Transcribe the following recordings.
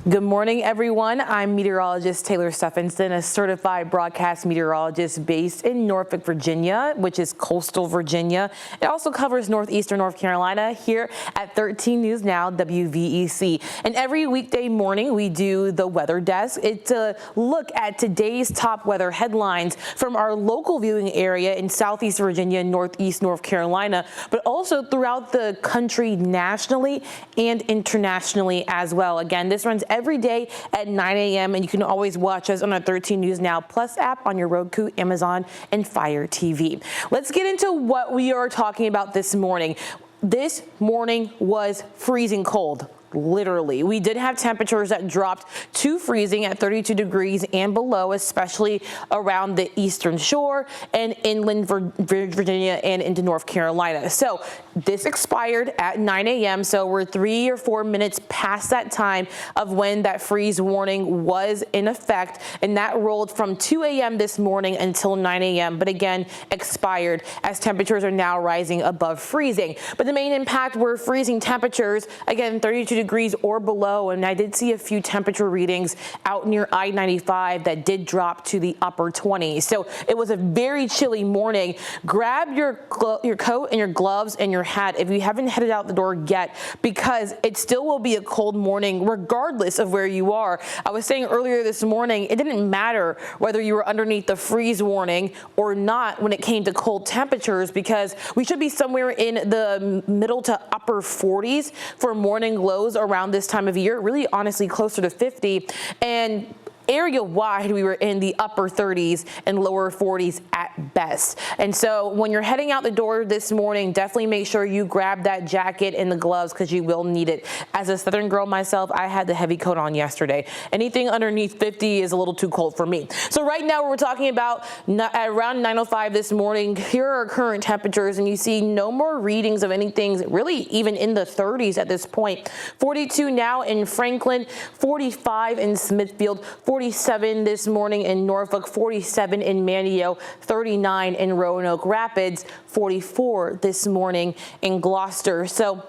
Good morning, everyone. I'm meteorologist Taylor Stephenson, a certified broadcast meteorologist based in Norfolk, Virginia, which is coastal Virginia. It also covers northeastern North Carolina here at 13 News Now WVEC. And every weekday morning, we do the weather desk. It's a look at today's top weather headlines from our local viewing area in southeast Virginia and northeast North Carolina, but also throughout the country nationally and internationally as well. Again, this runs every day at 9 a.m. and you can always watch us on our 13 News Now Plus app on your Roku, Amazon, and Fire TV. Let's get into what we are talking about this morning. This morning was freezing cold. Literally, we did have temperatures that dropped to freezing at 32 degrees and below, especially around the eastern shore and inland Virginia and into North Carolina. So this expired at 9 a.m. So we're 3 or 4 minutes past that time of when that freeze warning was in effect. And that rolled from 2 a.m. this morning until 9 a.m. But again, expired as temperatures are now rising above freezing. But the main impact were freezing temperatures, again, 32 degrees or below, and I did see a few temperature readings out near I-95 that did drop to the upper 20s. So it was a very chilly morning. Grab your coat and your gloves and your hat if you haven't headed out the door yet, because it still will be a cold morning regardless of where you are. I was saying earlier this morning, it didn't matter whether you were underneath the freeze warning or not when it came to cold temperatures, because we should be somewhere in the middle to upper 40s for morning lows around this time of year, really honestly closer to 50. And area-wide, we were in the upper 30s and lower 40s at best. And so when you're heading out the door this morning, definitely make sure you grab that jacket and the gloves, because you will need it. As a southern girl myself, I had the heavy coat on yesterday. Anything underneath 50 is a little too cold for me. So right now we're talking about around 9:05 this morning. Here are our current temperatures, and you see no more readings of anything really even in the 30s at this point. 42 now in Franklin, 45 in Smithfield, 47 this morning in Norfolk, 47 in Manteo, 39 in Roanoke Rapids, 44 this morning in Gloucester. So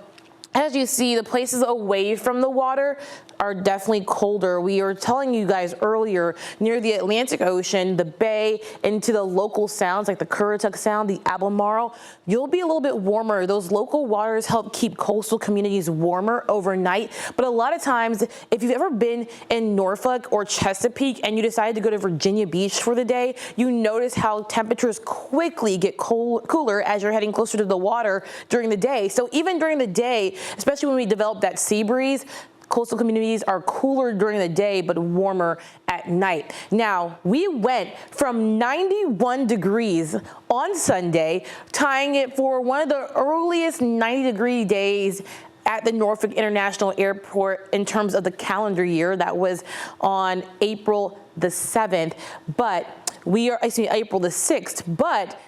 as you see, the places away from the water are definitely colder. We were telling you guys earlier, near the Atlantic Ocean, the bay, into the local sounds like the Currituck Sound, the Albemarle, you'll be a little bit warmer. Those local waters help keep coastal communities warmer overnight. But a lot of times, if you've ever been in Norfolk or Chesapeake and you decide to go to Virginia Beach for the day, you notice how temperatures quickly get cooler as you're heading closer to the water during the day. So even during the day, especially when we develop that sea breeze, coastal communities are cooler during the day, but warmer at night. Now, we went from 91 degrees on Sunday, tying it for one of the earliest 90-degree days at the Norfolk International Airport in terms of the calendar year. That was on April the 7th, but April the 6th, but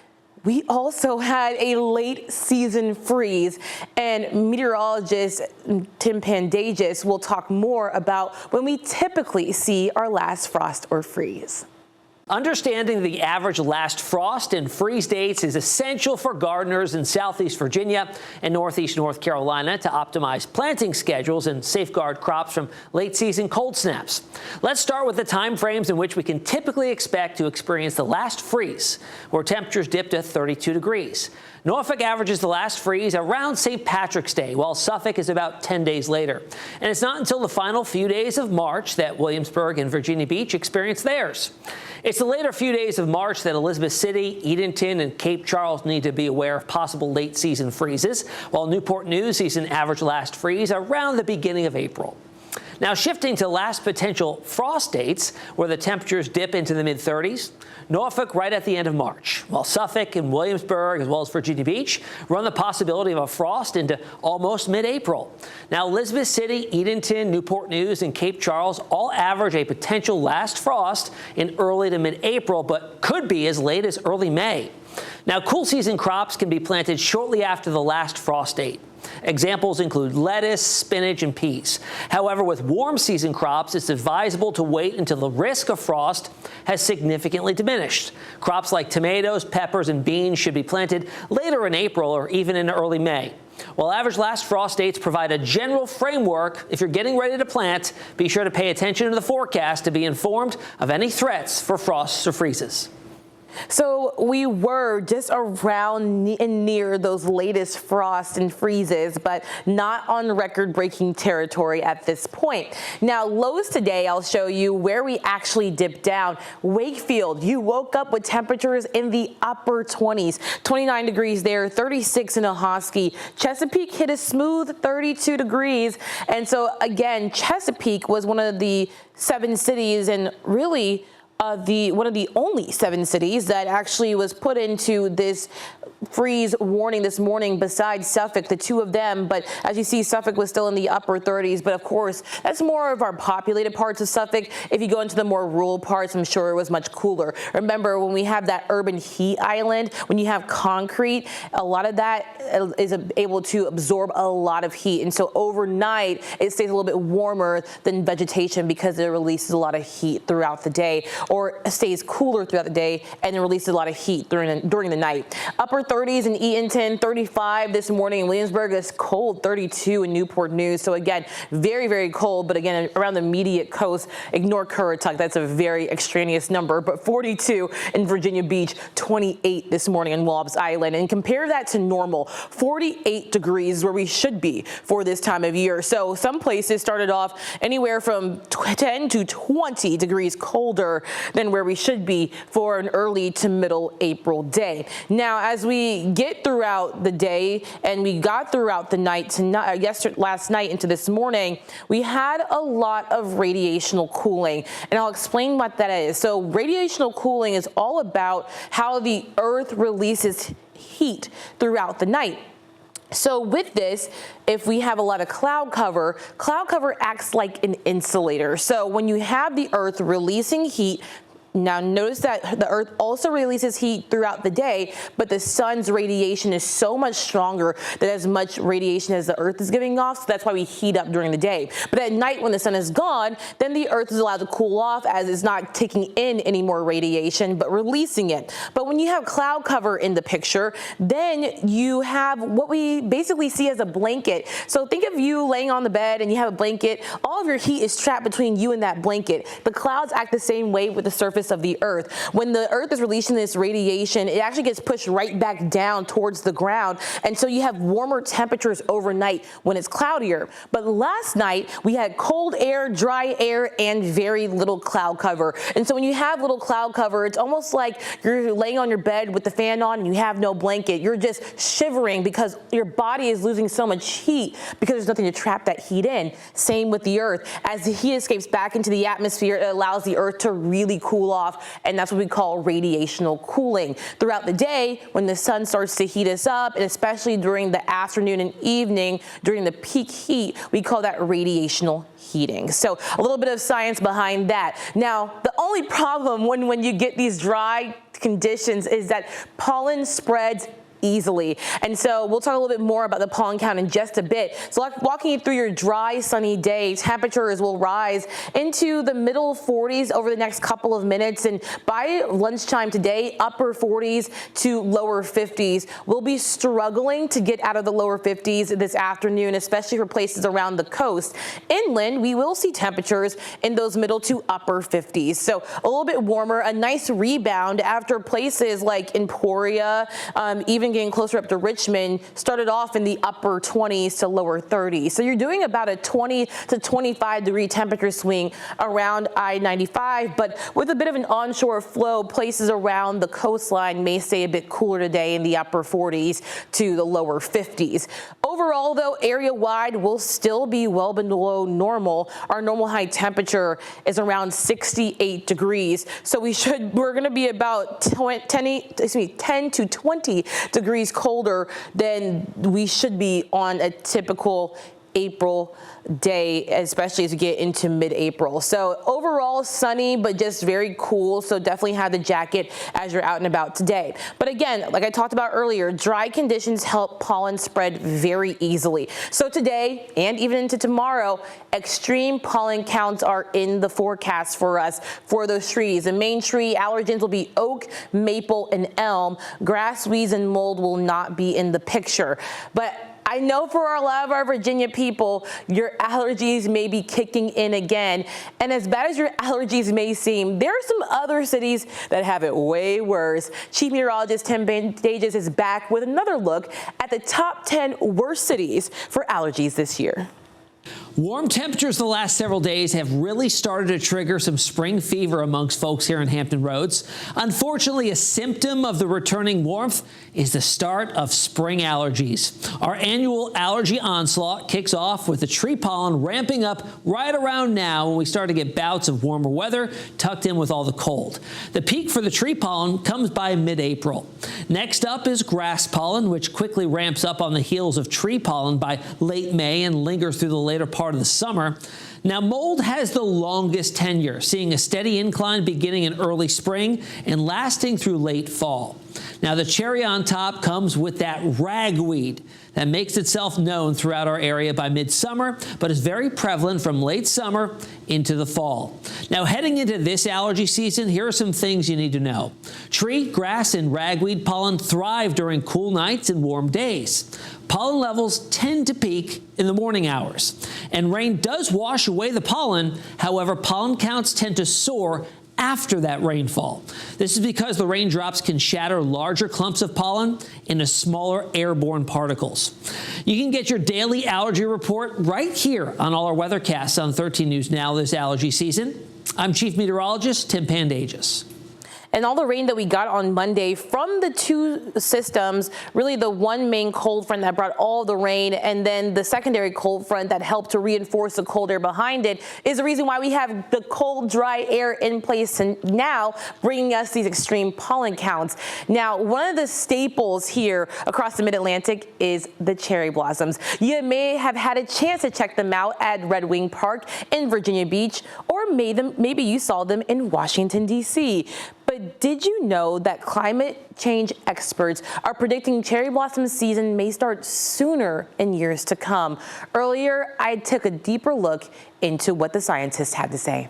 we also had a late season freeze, and meteorologist Tim Pandagis will talk more about when we typically see our last frost or freeze. Understanding the average last frost and freeze dates is essential for gardeners in southeast Virginia and northeast North Carolina to optimize planting schedules and safeguard crops from late season cold snaps. Let's start with the time frames in which we can typically expect to experience the last freeze, where temperatures dip to 32 degrees. Norfolk averages the last freeze around St. Patrick's Day, while Suffolk is about 10 days later. And it's not until the final few days of March that Williamsburg and Virginia Beach experience theirs. It's the later few days of March that Elizabeth City, Edenton, and Cape Charles need to be aware of possible late season freezes, while Newport News sees an average last freeze around the beginning of April. Now, shifting to last potential frost dates, where the temperatures dip into the mid-30s, Norfolk right at the end of March, while Suffolk and Williamsburg, as well as Virginia Beach, run the possibility of a frost into almost mid-April. Now, Elizabeth City, Edenton, Newport News, and Cape Charles all average a potential last frost in early to mid-April, but could be as late as early May. Now, cool season crops can be planted shortly after the last frost date. Examples include lettuce, spinach, and peas. However, with warm season crops, it's advisable to wait until the risk of frost has significantly diminished. Crops like tomatoes, peppers, and beans should be planted later in April or even in early May. Well, average last frost dates provide a general framework. If you're getting ready to plant, be sure to pay attention to the forecast to be informed of any threats for frosts or freezes. So we were just around and near those latest frosts and freezes, but not on record-breaking territory at this point. Now, lows today, I'll show you where we actually dipped down. Wakefield, you woke up with temperatures in the upper 20s, 29 degrees there, 36 in Ahoskie. Chesapeake hit a smooth 32 degrees. And so, again, Chesapeake was one of the 7 cities and really one of the only 7 cities that actually was put into this freeze warning this morning besides Suffolk, the 2 of them. But as you see, Suffolk was still in the upper 30s. But of course, that's more of our populated parts of Suffolk. If you go into the more rural parts, I'm sure it was much cooler. Remember, when we have that urban heat island, when you have concrete, a lot of that is able to absorb a lot of heat. And so overnight, it stays a little bit warmer than vegetation because it releases a lot of heat throughout the day, or stays cooler throughout the day and it releases a lot of heat during the night. Upper 30s in Eatonton, 35 this morning in Williamsburg. It's cold, 32 in Newport News. So again, very, very cold. But again, around the immediate coast, ignore Currituck. That's a very extraneous number. But 42 in Virginia Beach, 28 this morning on Wobbs Island. And compare that to normal, 48 degrees where we should be for this time of year. So some places started off anywhere from 10 to 20 degrees colder than where we should be for an early to middle April day. Now, as we get throughout the day and we got throughout the night tonight, last night into this morning, we had a lot of radiational cooling, and I'll explain what that is. So radiational cooling is all about how the Earth releases heat throughout the night. So with this, if we have a lot of cloud cover acts like an insulator. So when you have the Earth releasing heat, now notice that the Earth also releases heat throughout the day, but the sun's radiation is so much stronger than as much radiation as the Earth is giving off, so that's why we heat up during the day. But at night when the sun is gone, then the Earth is allowed to cool off as it's not taking in any more radiation, but releasing it. But when you have cloud cover in the picture, then you have what we basically see as a blanket. So think of you laying on the bed and you have a blanket. All of your heat is trapped between you and that blanket. The clouds act the same way with the surface of the Earth. When the Earth is releasing this radiation, it actually gets pushed right back down towards the ground, and so you have warmer temperatures overnight when it's cloudier. But last night we had cold air, dry air, and very little cloud cover. And so when you have little cloud cover, it's almost like you're laying on your bed with the fan on and you have no blanket. You're just shivering because your body is losing so much heat because there's nothing to trap that heat in. Same with the Earth. As the heat escapes back into the atmosphere, it allows the Earth to really cool off, and that's what we call radiational cooling. Throughout the day, when the sun starts to heat us up, and especially during the afternoon and evening, during the peak heat, we call that radiational heating. So a little bit of science behind that. Now, the only problem when you get these dry conditions is that pollen spreads easily. And so we'll talk a little bit more about the pollen count in just a bit. So walking you through your dry, sunny day, temperatures will rise into the middle 40s over the next couple of minutes. And by lunchtime today, upper 40s to lower 50s. We'll be struggling to get out of the lower 50s this afternoon, especially for places around the coast. Inland, we will see temperatures in those middle to upper 50s. So a little bit warmer, a nice rebound after places like Emporia, even getting closer up to Richmond, started off in the upper 20s to lower 30s. So you're doing about a 20 to 25 degree temperature swing around I-95, but with a bit of an onshore flow, places around the coastline may stay a bit cooler today in the upper 40s to the lower 50s. Overall, though, area-wide will still be well below normal. Our normal high temperature is around 68 degrees. So we're going to be about 10 to 20 degrees colder than we should be on a typical April day, especially as we get into mid-April. So overall sunny, but just very cool. So definitely have the jacket as you're out and about today. But again, like I talked about earlier, dry conditions help pollen spread very easily. So today and even into tomorrow, extreme pollen counts are in the forecast for us for those trees. The main tree allergens will be oak, maple, and elm. Grass, weeds, and mold will not be in the picture. But I know for a lot of our Virginia people, your allergies may be kicking in again. And as bad as your allergies may seem, there are some other cities that have it way worse. Chief Meteorologist Tim Bandages is back with another look at the top 10 worst cities for allergies this year. Warm temperatures the last several days have really started to trigger some spring fever amongst folks here in Hampton Roads. Unfortunately, a symptom of the returning warmth is the start of spring allergies. Our annual allergy onslaught kicks off with the tree pollen ramping up right around now when we start to get bouts of warmer weather tucked in with all the cold. The peak for the tree pollen comes by mid-April. Next up is grass pollen, which quickly ramps up on the heels of tree pollen by late May and lingers through the later part of the summer. Now, mold has the longest tenure, seeing a steady incline beginning in early spring and lasting through late fall. Now, the cherry on top comes with that ragweed that makes itself known throughout our area by midsummer, but is very prevalent from late summer into the fall. Now, heading into this allergy season, here are some things you need to know. Tree, grass, and ragweed pollen thrive during cool nights and warm days. Pollen levels tend to peak in the morning hours, and rain does wash away the pollen. However, pollen counts tend to soar after that rainfall. This is because the raindrops can shatter larger clumps of pollen into smaller airborne particles. You can get your daily allergy report right here on all our weathercasts on 13 News Now this allergy season. I'm Chief Meteorologist Tim Bandages. And all the rain that we got on Monday from the two systems, really the one main cold front that brought all the rain and then the secondary cold front that helped to reinforce the cold air behind it, is the reason why we have the cold, dry air in place and now bringing us these extreme pollen counts. Now, one of the staples here across the Mid-Atlantic is the cherry blossoms. You may have had a chance to check them out at Red Wing Park in Virginia Beach, or maybe you saw them in Washington, D.C. But did you know that climate change experts are predicting cherry blossom season may start sooner in years to come? Earlier, I took a deeper look into what the scientists had to say.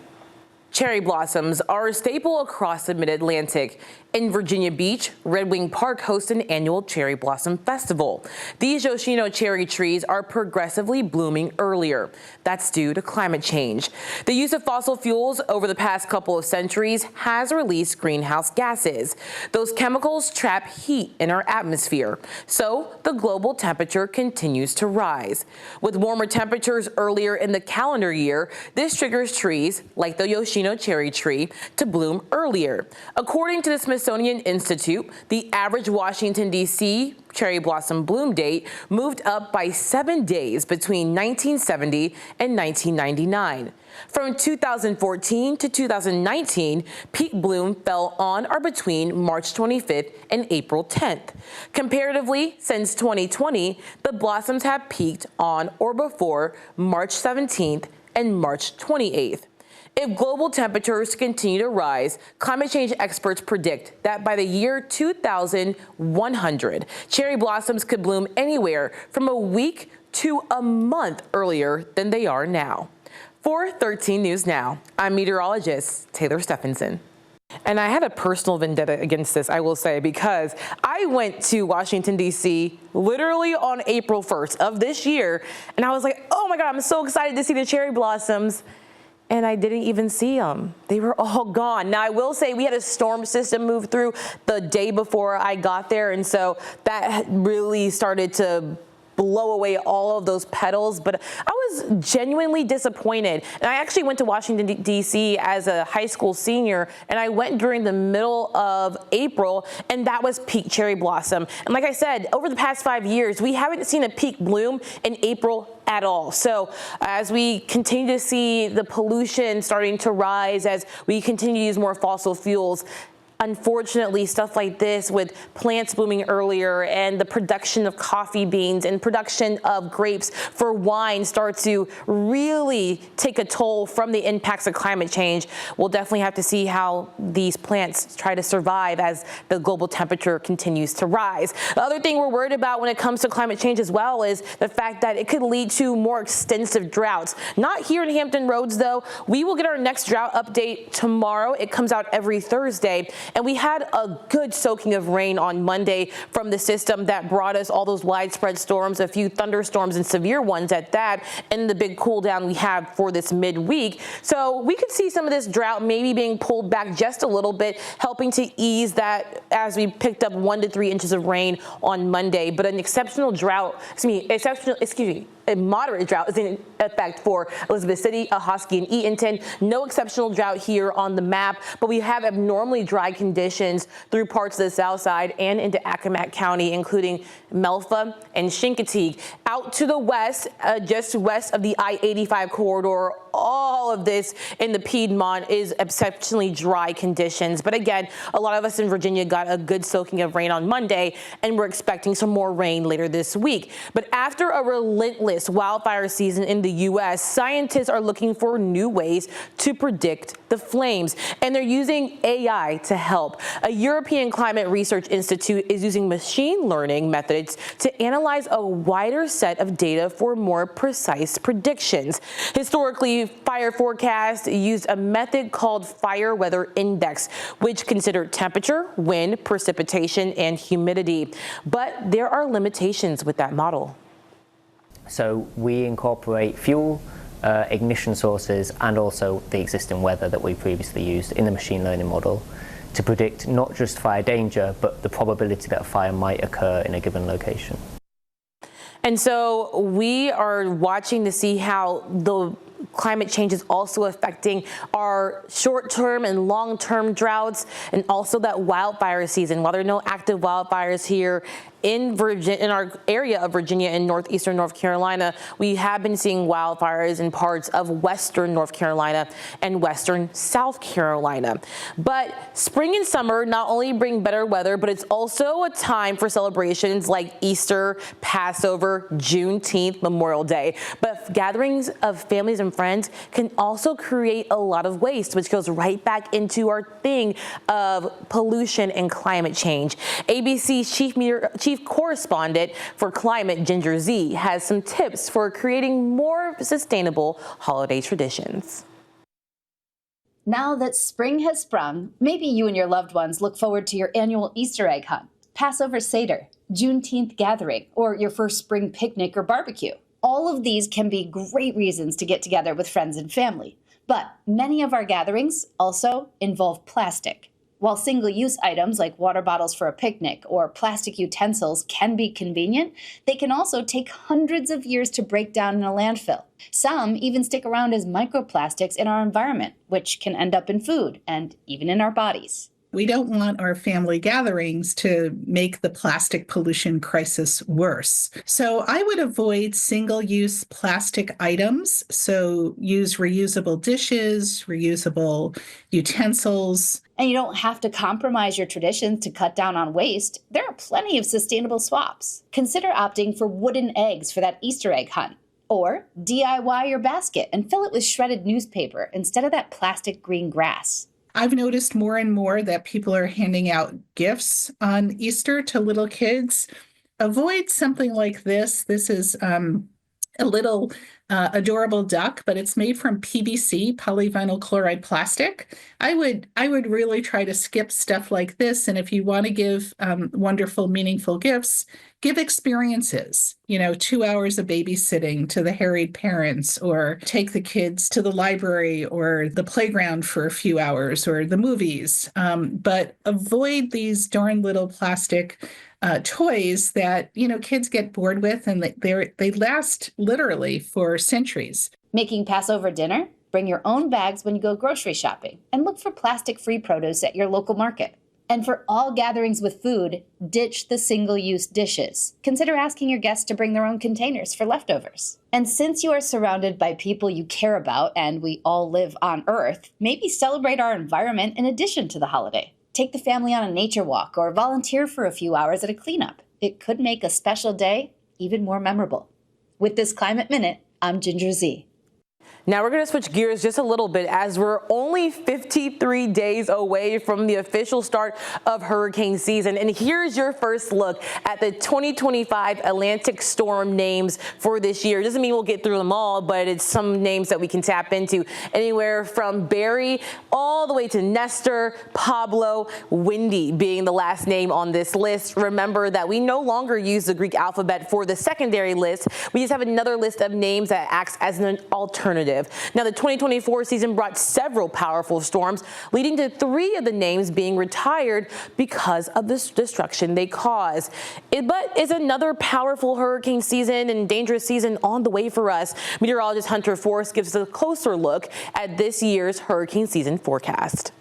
Cherry blossoms are a staple across the Mid-Atlantic. In Virginia Beach, Red Wing Park hosts an annual cherry blossom festival. These Yoshino cherry trees are progressively blooming earlier. That's due to climate change. The use of fossil fuels over the past couple of centuries has released greenhouse gases. Those chemicals trap heat in our atmosphere, so the global temperature continues to rise. With warmer temperatures earlier in the calendar year, this triggers trees like the Yoshino cherry tree to bloom earlier. According to the Smithsonian Institute, the average Washington, D.C. cherry blossom bloom date moved up by 7 days between 1970 and 1999. From 2014 to 2019, peak bloom fell on or between March 25th and April 10th. Comparatively, since 2020, the blossoms have peaked on or before March 17th and March 28th. If global temperatures continue to rise, climate change experts predict that by the year 2100, cherry blossoms could bloom anywhere from a week to a month earlier than they are now. For 13 News Now, I'm meteorologist Taylor Stephenson. And I had a personal vendetta against this, I will say, because I went to Washington, D.C. literally on April 1st of this year, and I was like, oh my God, I'm so excited to see the cherry blossoms. And I didn't even see them. They were all gone. Now, I will say we had a storm system move through the day before I got there, and so that really started to blow away all of those petals, but I was genuinely disappointed. And I actually went to Washington, D.C. as a high school senior, and I went during the middle of April, and that was peak cherry blossom. And like I said, over the past 5 years, we haven't seen a peak bloom in April at all. So as we continue to see the pollution starting to rise, as we continue to use more fossil fuels, unfortunately, stuff like this with plants blooming earlier and the production of coffee beans and production of grapes for wine start to really take a toll from the impacts of climate change. We'll definitely have to see how these plants try to survive as the global temperature continues to rise. The other thing we're worried about when it comes to climate change as well is the fact that it could lead to more extensive droughts. Not here in Hampton Roads, though. We will get our next drought update tomorrow. It comes out every Thursday. And we had a good soaking of rain on Monday from the system that brought us all those widespread storms, a few thunderstorms and severe ones at that, and the big cool down we have for this midweek. So we could see some of this drought maybe being pulled back just a little bit, helping to ease that as we picked up 1 to 3 inches of rain on Monday. But an exceptional drought, a moderate drought is in effect for Elizabeth City, Ahoskie, and Eatonton. No exceptional drought here on the map, but we have abnormally dry conditions through parts of the south side and into Accomack County, including Melfa and Chincoteague. Out to the west, just west of the I-85 corridor, all of this in the Piedmont is exceptionally dry conditions. But again, a lot of us in Virginia got a good soaking of rain on Monday, and we're expecting some more rain later this week. But after a relentless wildfire season in the U.S., scientists are looking for new ways to predict the flames, and they're using AI to help. A European Climate Research Institute is using machine learning methods to analyze a wider set of data for more precise predictions. Historically, fire forecast used a method called fire weather index, which considered temperature, wind, precipitation, and humidity. But there are limitations with that model. So we incorporate fuel, ignition sources, and also the existing weather that we previously used in the machine learning model to predict not just fire danger, but the probability that a fire might occur in a given location. And so we are watching to see how the climate change is also affecting our short-term and long-term droughts, and also that wildfire season. While there are no active wildfires here in our area of Virginia and northeastern North Carolina, we have been seeing wildfires in parts of western North Carolina and western South Carolina. But spring and summer not only bring better weather, but it's also a time for celebrations like Easter, Passover, Juneteenth, Memorial Day. But gatherings of families and friends can also create a lot of waste, which goes right back into our thing of pollution and climate change. ABC's chief correspondent for climate, Ginger Z, has some tips for creating more sustainable holiday traditions. Now that spring has sprung, maybe you and your loved ones look forward to your annual Easter egg hunt, Passover Seder, Juneteenth gathering, or your first spring picnic or barbecue. All of these can be great reasons to get together with friends and family. But many of our gatherings also involve plastic. While single-use items like water bottles for a picnic or plastic utensils can be convenient, they can also take hundreds of years to break down in a landfill. Some even stick around as microplastics in our environment, which can end up in food and even in our bodies. We don't want our family gatherings to make the plastic pollution crisis worse. So I would avoid single-use plastic items. So use reusable dishes, reusable utensils. And you don't have to compromise your traditions to cut down on waste. There are plenty of sustainable swaps. Consider opting for wooden eggs for that Easter egg hunt. Or DIY your basket and fill it with shredded newspaper instead of that plastic green grass. I've noticed more and more that people are handing out gifts on Easter to little kids. Avoid something like this. This is a little adorable duck, but it's made from PVC, polyvinyl chloride plastic. I would really try to skip stuff like this. And if you want to give wonderful, meaningful gifts, give experiences, 2 hours of babysitting to the harried parents, or take the kids to the library or the playground for a few hours, or the movies. But avoid these darn little plastic toys that, kids get bored with, and they last literally for centuries. Making Passover dinner? Bring your own bags when you go grocery shopping, and look for plastic-free produce at your local market. And for all gatherings with food, ditch the single-use dishes. Consider asking your guests to bring their own containers for leftovers. And since you are surrounded by people you care about, and we all live on Earth, maybe celebrate our environment in addition to the holiday. Take the family on a nature walk or volunteer for a few hours at a cleanup. It could make a special day even more memorable. With this Climate Minute, I'm Ginger Z. Now we're going to switch gears just a little bit as we're only 53 days away from the official start of hurricane season. And here's your first look at the 2025 Atlantic storm names for this year. Doesn't mean we'll get through them all, but it's some names that we can tap into. Anywhere from Barry all the way to Nestor, Pablo, Windy being the last name on this list. Remember that we no longer use the Greek alphabet for the secondary list. We just have another list of names that acts as an alternative. Now, the 2024 season brought several powerful storms, leading to 3 of the names being retired because of the destruction they caused. But it's another powerful hurricane season and dangerous season on the way for us. Meteorologist Hunter Forrest gives us a closer look at this year's hurricane season forecast.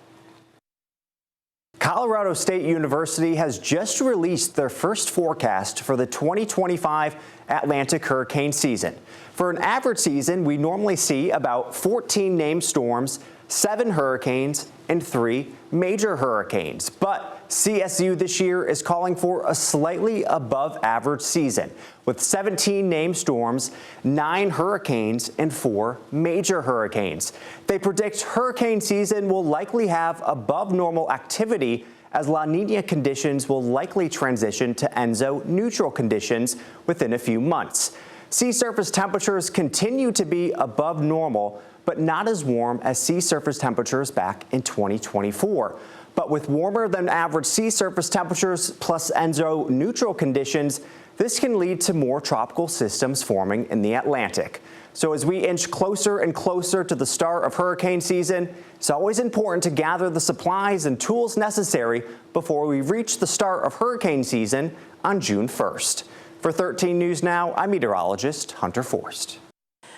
Colorado State University has just released their first forecast for the 2025 Atlantic hurricane season. For an average season, we normally see about 14 named storms, 7 hurricanes, and 3 major hurricanes. But CSU this year is calling for a slightly above average season, with 17 named storms, 9 hurricanes, and 4 major hurricanes. They predict hurricane season will likely have above normal activity as La Nina conditions will likely transition to ENSO neutral conditions within a few months. Sea surface temperatures continue to be above normal, but not as warm as sea surface temperatures back in 2024. But with warmer than average sea surface temperatures plus ENSO neutral conditions, this can lead to more tropical systems forming in the Atlantic. So as we inch closer and closer to the start of hurricane season, it's always important to gather the supplies and tools necessary before we reach the start of hurricane season on June 1st. For 13 News Now, I'm meteorologist Hunter Forrest.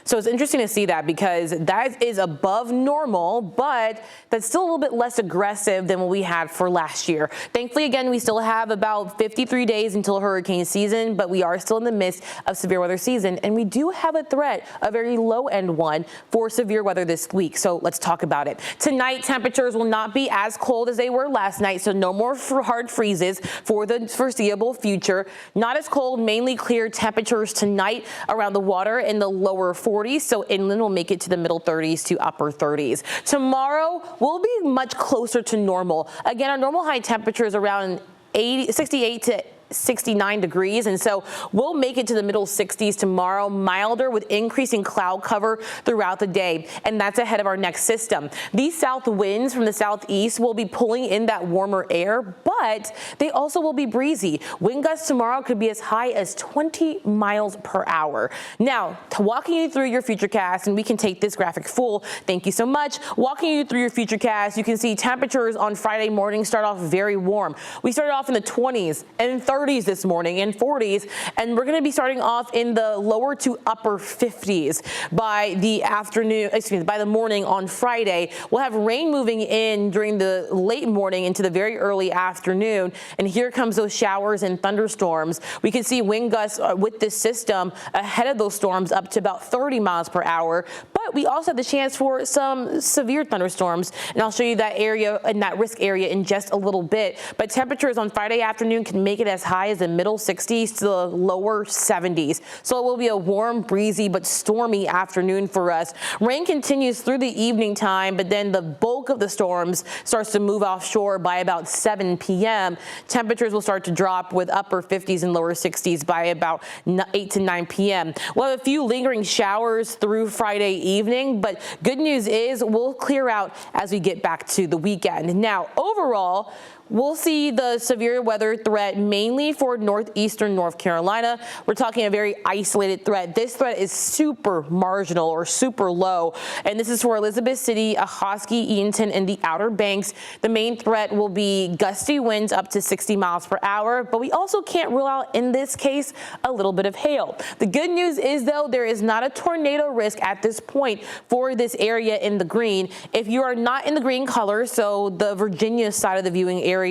So it's interesting to see that because that is above normal, but that's still a little bit less aggressive than what we had for last year. Thankfully, again, we still have about 53 days until hurricane season, but we are still in the midst of severe weather season. And we do have a threat, a very low end one, for severe weather this week. So let's talk about it. Tonight, temperatures will not be as cold as they were last night, so no more hard freezes for the foreseeable future. Not as cold, mainly clear temperatures tonight around the water in the lower 40s, so inland will make it to the middle 30s to upper 30s. Tomorrow will be much closer to normal. Again, our normal high temperature is around 68 to 69 degrees, and so we'll make it to the middle 60s tomorrow, milder with increasing cloud cover throughout the day, and that's ahead of our next system. These south winds from the southeast will be pulling in that warmer air, but they also will be breezy. Wind gusts tomorrow could be as high as 20 miles per hour. Now, walking you through your futurecast, and we can take this graphic full, thank you so much. Walking you through your futurecast, you can see temperatures on Friday morning start off very warm. We started off in the 20s and 30s this morning and 40s, and we're going to be starting off in the lower to upper 50s by the afternoon, by the morning on Friday. We'll have rain moving in during the late morning into the very early afternoon, and here comes those showers and thunderstorms. We can see wind gusts with this system ahead of those storms up to about 30 miles per hour, but we also have the chance for some severe thunderstorms, and I'll show you that area and that risk area in just a little bit. But temperatures on Friday afternoon can make it as high as the middle 60s to the lower 70s. So it will be a warm, breezy, but stormy afternoon for us. Rain continues through the evening time, but then the bulk of the storms starts to move offshore by about 7 p.m. Temperatures will start to drop with upper 50s and lower 60s by about 8 to 9 p.m. We'll have a few lingering showers through Friday evening, but good news is we'll clear out as we get back to the weekend. Now, overall, we'll see the severe weather threat mainly for northeastern North Carolina. We're talking a very isolated threat. This threat is super marginal or super low, and this is for Elizabeth City, Ahoskie, Eatonton, and the Outer Banks. The main threat will be gusty winds up to 60 miles per hour, but we also can't rule out, in this case, a little bit of hail. The good news is, though, there is not a tornado risk at this point for this area in the green. If you are not in the green color, so the Virginia side of the viewing area,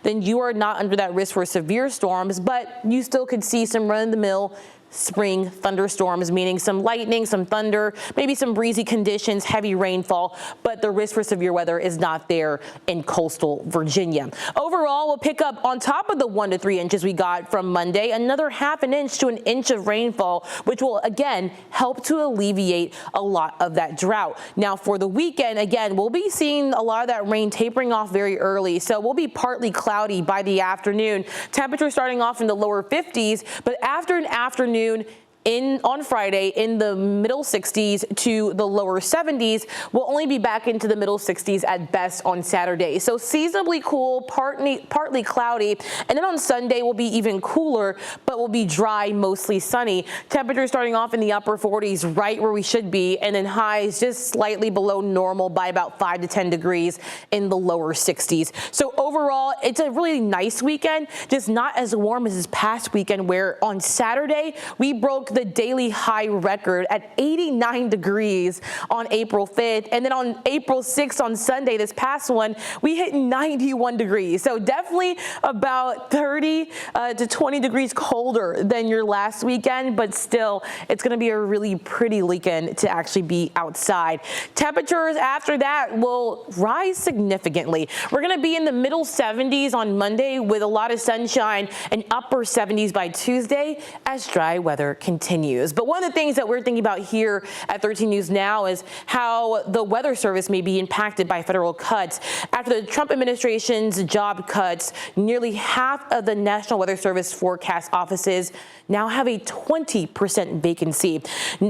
then you are not under that risk for severe storms, but you still could see some run-of-the-mill spring thunderstorms, meaning some lightning, some thunder, maybe some breezy conditions, heavy rainfall, but the risk for severe weather is not there in coastal Virginia. Overall, we'll pick up on top of the 1 to 3 inches we got from Monday, another ½ an inch to an inch of rainfall, which will again help to alleviate a lot of that drought. Now for the weekend, again, we'll be seeing a lot of that rain tapering off very early, so we'll be partly cloudy by the afternoon. Temperatures starting off in the lower 50s, but after an afternoon on Friday in the middle 60s to the lower 70s, we'll only be back into the middle 60s at best on Saturday. So seasonably cool, partly cloudy, and then on Sunday will be even cooler, but will be dry, mostly sunny. Temperatures starting off in the upper 40s, right where we should be, and then highs just slightly below normal by about 5 to 10 degrees in the lower 60s. So overall, it's a really nice weekend, just not as warm as this past weekend, where on Saturday we broke the daily high record at 89 degrees on April 5th. And then on April 6th, on Sunday, this past one, we hit 91 degrees. So definitely about 30 to 20 degrees colder than your last weekend, but still, it's going to be a really pretty weekend to actually be outside. Temperatures after that will rise significantly. We're going to be in the middle 70s on Monday with a lot of sunshine, and upper 70s by Tuesday as dry weather continues. But one of the things that we're thinking about here at 13 News Now is how the Weather Service may be impacted by federal cuts. After the Trump administration's job cuts, nearly half of the National Weather Service forecast offices now have a 20% vacancy.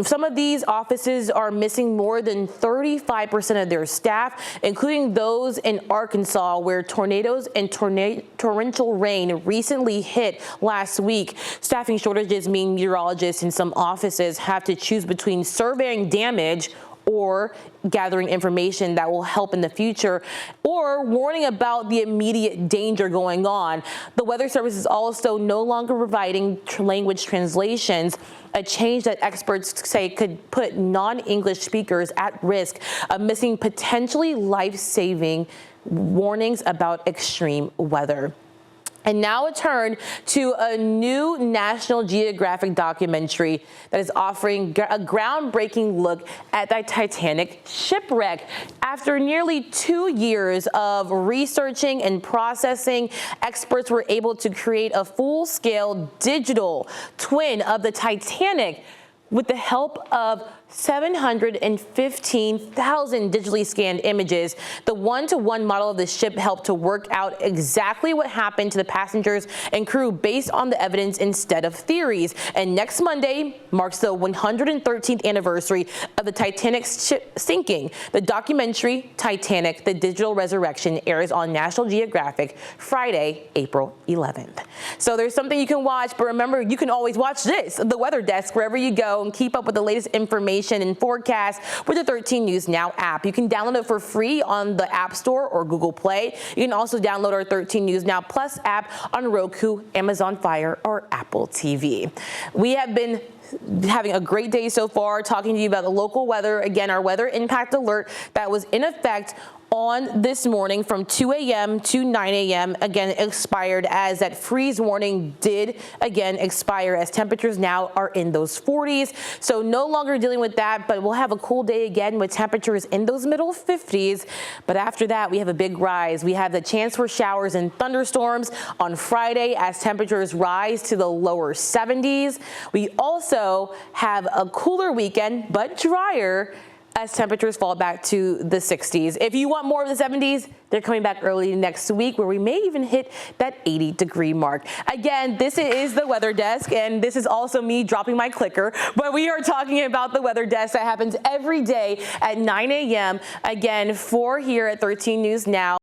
Some of these offices are missing more than 35% of their staff, including those in Arkansas, where tornadoes and torrential rain recently hit last week. Staffing shortages mean meteorologists in some offices have to choose between surveying damage or gathering information that will help in the future, or warning about the immediate danger going on. The Weather Service is also no longer providing language translations, a change that experts say could put non-English speakers at risk of missing potentially life-saving warnings about extreme weather. And now a turn to a new National Geographic documentary that is offering a groundbreaking look at the Titanic shipwreck. After nearly 2 years of researching and processing, experts were able to create a full-scale digital twin of the Titanic with the help of 715,000 digitally scanned images. The one-to-one model of the ship helped to work out exactly what happened to the passengers and crew based on the evidence instead of theories. And next Monday marks the 113th anniversary of the Titanic's ship sinking. The documentary Titanic, The Digital Resurrection airs on National Geographic Friday, April 11th. So there's something you can watch, but remember, you can always watch this, the Weather Desk, wherever you go, and keep up with the latest information and forecast with the 13 News Now app. You can download it for free on the App Store or Google Play. You can also download our 13 News Now Plus app on Roku, Amazon Fire, or Apple TV. We have been having a great day so far, talking to you about the local weather. Again, our weather impact alert that was in effect on this morning from 2 a.m. to 9 a.m. again expired, as that freeze warning did again expire, as temperatures now are in those 40s. So no longer dealing with that, but we'll have a cool day again with temperatures in those middle 50s. But after that, we have a big rise. We have the chance for showers and thunderstorms on Friday as temperatures rise to the lower 70s. We also have a cooler weekend, but drier, as temperatures fall back to the 60s. If you want more of the 70s, they're coming back early next week, where we may even hit that 80-degree mark. Again, this is the Weather Desk, and this is also me dropping my clicker, but we are talking about the Weather Desk that happens every day at 9 a.m. Again, for here at 13 News Now.